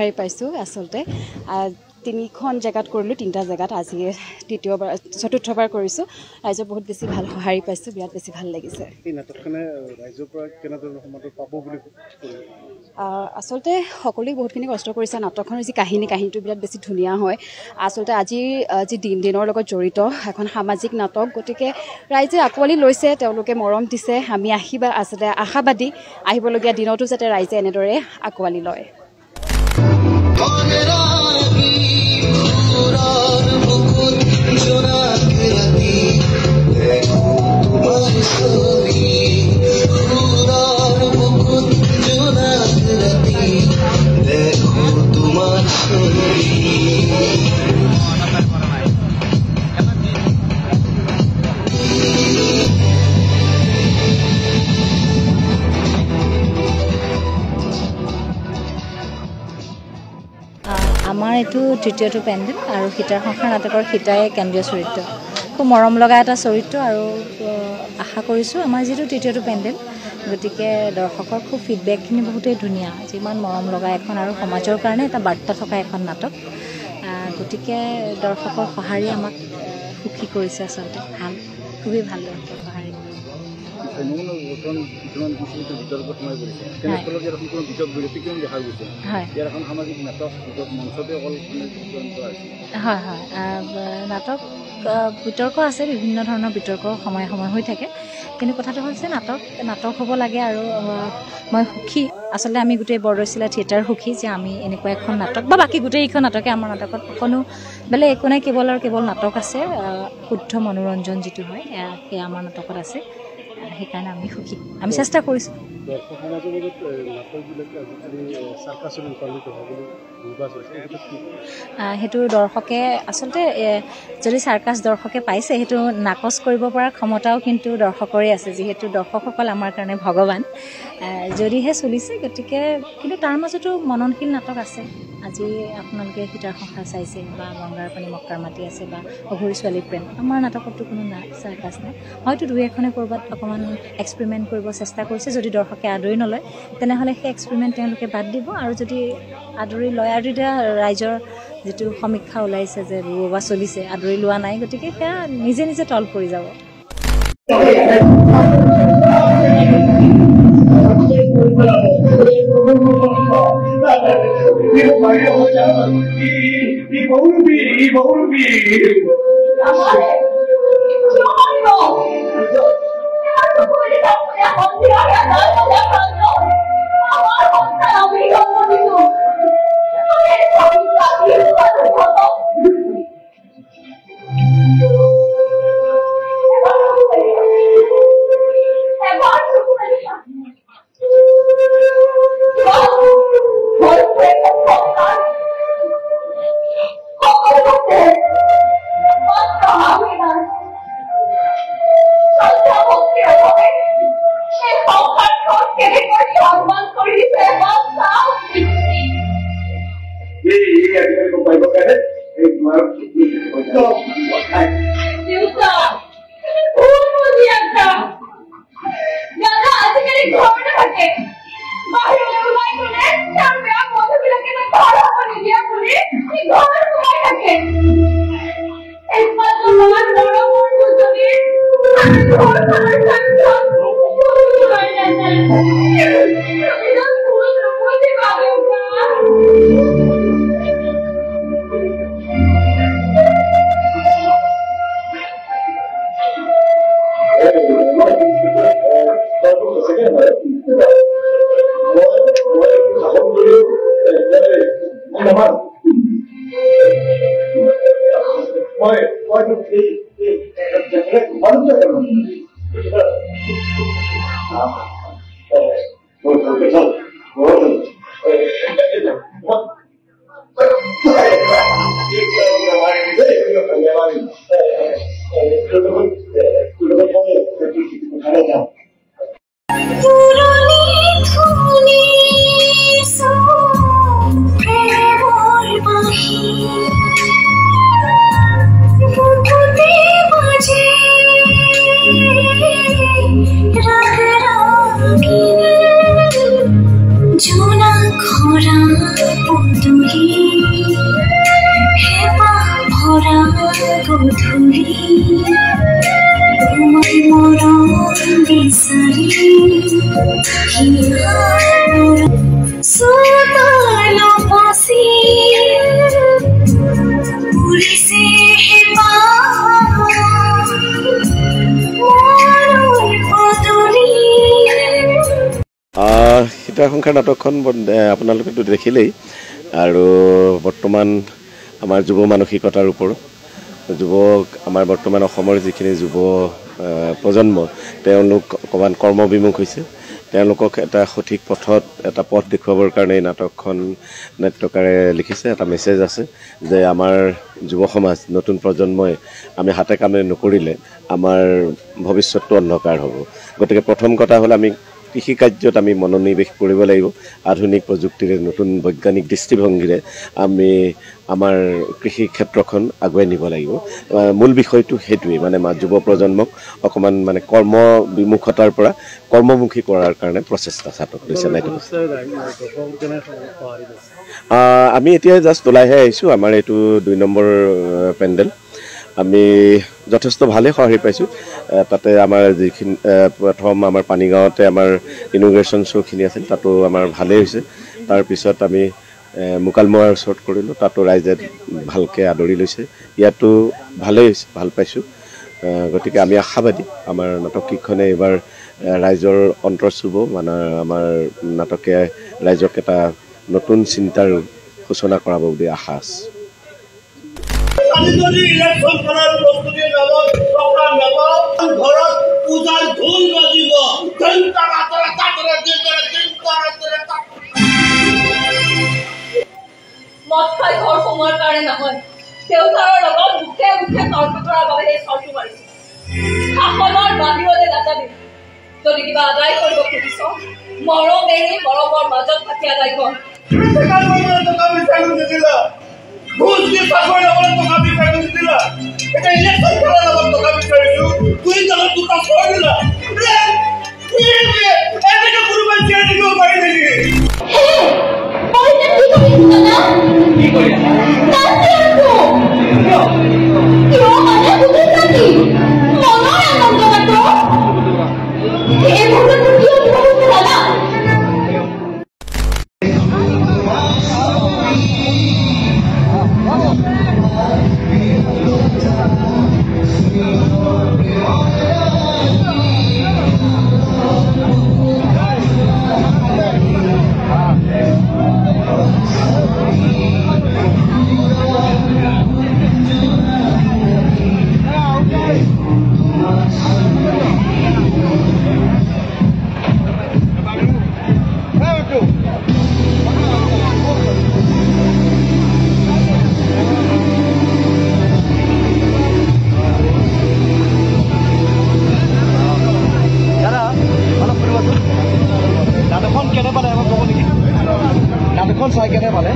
সঁহাৰি পাইছোঁ আচলতে তিনিখন জেগাত কৰিলোঁ তিনিটা জেগাত আজি চতুৰ্থবাৰ কৰিছোঁ ৰাইজৰ বহুত বেছি ভাল সঁহাৰি পাইছোঁ বিৰাট বেছি ভাল লাগিছে আচলতে সকলোৱে বহুতখিনি কষ্ট কৰিছে নাটকখনৰ যি কাহিনীটো বিৰাট বেছি ধুনীয়া হয় আচলতে আজিৰ যি দিনৰ লগত জড়িত এখন সামাজিক নাটক গতিকে ৰাইজে আঁকোৱালি লৈছে তেওঁলোকে মৰম দিছে আমি আচলতে আশাবাদী আহিবলগীয়া দিনতো যাতে ৰাইজে এনেদৰে আঁকোৱালি লয় আমাৰ এইটো তৃতীয়টো পেণ্ডেল আৰু সীতাৰ সংসাৰ নাটকৰ সীতাই কেন্দ্ৰীয় চৰিত্ৰ খুব মৰম লগা এটা চৰিত্ৰ আৰু আশা কৰিছোঁ আমাৰ যিটো তৃতীয়টো পেণ্ডেল গতিকে দৰ্শকৰ খুব ফিডবেকখিনি বহুতেই ধুনীয়া যিমান মৰম লগা এখন আৰু সমাজৰ কাৰণে এটা বাৰ্তা থকা এখন নাটক গতিকে দৰ্শকৰ সঁহাৰি আমাক সুখী কৰিছে আচলতে ভাল খুবেই ভাল দৰ্শকৰ সঁহাৰি হয় হয় নাটক বিতৰ্ক আছে বিভিন্ন ধৰণৰ বিতৰ্ক সময়ে সময়ে হৈ থাকে কিন্তু কথাটো হৈছে নাটক হ'ব লাগে আৰু মই সুখী আচলতে আমি গোটেই বৰদৈচিলা থিয়েটাৰ সুখী যে আমি এনেকুৱা এখন নাটক বা বাকী গোটেইখন নাটকে আমাৰ নাটকত কোনো বেলেগ একো নাই কেৱল নাটক আছে শুদ্ধ মনোৰঞ্জন যিটো হয় সেয়া আমাৰ নাটকত আছে সেইকাৰণে আমি সুখী আমি চেষ্টা কৰিছোঁ সেইটো দৰ্শকে আচলতে যদি চাৰ্কাছ দৰ্শকে পাইছে সেইটো নাকচ কৰিব পৰা ক্ষমতাও কিন্তু দৰ্শকৰে আছে যিহেতু দৰ্শকসকল আমাৰ কাৰণে ভগৱান যদিহে চলিছে গতিকে কিন্তু তাৰ মাজতো মননশীল নাটক আছে আজি আপোনালোকে সীতাৰ সংসাৰ চাইছে বা গংগাৰ পানী মক্কাৰ মাটি আছে বা অঘৰী ছোৱালী প্ৰেম আমাৰ নাটকতো কোনো নাই চাৰ্কাছ নাই হয়তো দুই এখনে ক'ৰবাত অকণমান এক্সপেৰিমেণ্ট কৰিব চেষ্টা কৰিছে যদি দৰ্শকে আদৰি নলয় তেনেহ'লে সেই এক্সপেৰিমেণ্ট তেওঁলোকে বাদ দিব আৰু যদি আদৰি লয় আৰু এতিয়া ৰাইজৰ যিটো সমীক্ষা ওলাইছে যে ৰুবা চলিছে আদৰি লোৱা নাই গতিকে সেয়া নিজে নিজে তল পৰি যাব Juna khora putu সীতাসংসাৰ নাটকখন আপোনালোকেতো দেখিলেই আৰু বৰ্তমান আমাৰ যুৱ মানসিকতাৰ ওপৰত আমাৰ বৰ্তমান অসমৰ যিখিনি যুৱ প্ৰজন্ম তেওঁলোক অকণমান কৰ্মবিমুখ হৈছে তেওঁলোকক এটা সঠিক এটা পথ দেখুৱাবৰ কাৰণে এই নাটকখন নাট্যকাৰে লিখিছে এটা মেছেজ আছে যে আমাৰ যুৱ সমাজ নতুন প্ৰজন্মই আমি হাতে কামে নকৰিলে আমাৰ ভৱিষ্যতটো অন্ধকাৰ হ'ব গতিকে প্ৰথম কথা হ'ল আমি কৃষি কাৰ্যত আমি মনোনিৱেশ কৰিব লাগিব আধুনিক প্ৰযুক্তিৰে নতুন বৈজ্ঞানিক দৃষ্টিভংগীৰে আমি আমাৰ কৃষি ক্ষেত্ৰখন আগুৱাই নিব লাগিব মূল বিষয়টো সেইটোৱেই মানে যুৱ প্ৰজন্মক অকণমান মানে কৰ্মবিমুখতাৰ পৰা কৰ্মমুখী কৰাৰ কাৰণে প্ৰচেষ্টা হাতত লৈছে আমি এতিয়া জাষ্ট ওলাইহে আহিছোঁ আমাৰ এইটো 2 নম্বৰ পেণ্ডেল আমি যথেষ্ট ভালে সহাৰি পাইছোঁ তাতে আমাৰ যিখিনি প্ৰথম আমাৰ পানীগাঁৱতে আমাৰ ইনগ্ৰেশ্যন শ্ব'খিনি আছিল তাতো আমাৰ ভালেই হৈছে তাৰপিছত আমি মুকালমুৱাৰ ওচৰত কৰিলোঁ তাতো ৰাইজে ভালকৈ আদৰি লৈছে ইয়াতো ভালেই হৈছে ভাল পাইছোঁ গতিকে আমি আশাবাদী আমাৰ নাটককেইখনে এইবাৰ ৰাইজৰ অন্তৰ চুব মানে আমাৰ নাটকে ৰাইজক এটা নতুন চিন্তাৰ সূচনা কৰাব বুলি আশা আছে ইলেকশন কৰাৰ প্ৰস্তুতিৰ ঘৰত পূজাৰ ঢোল বাজিব মদ খাই ঘৰ সোমোৱাৰ কাৰণে নহয় দেউতাৰৰ লগত মুখে মুখে তৰ্ক কৰাৰ বাবে এই চৰটো মাৰিছে শাসনৰ বাহিৰলৈ নাযাবি যদি কিবা আদায় কৰিব খুজিছ মৰম এৰি মৰমৰ মাজত থাকি আদায় কৰ ঘুষ দিয়ে চাকৰি ল'বলৈ টকা বিচাৰি দিলা এটা ইলেকশ্যন খেলাৰ লগত টকা বিচাৰিছো তুই জানো দুটা ছয় দিলা এনেকে কোনোবাই জীয়াই থাকিব পাৰি নেকি নাটকখন চাই কেনে পালে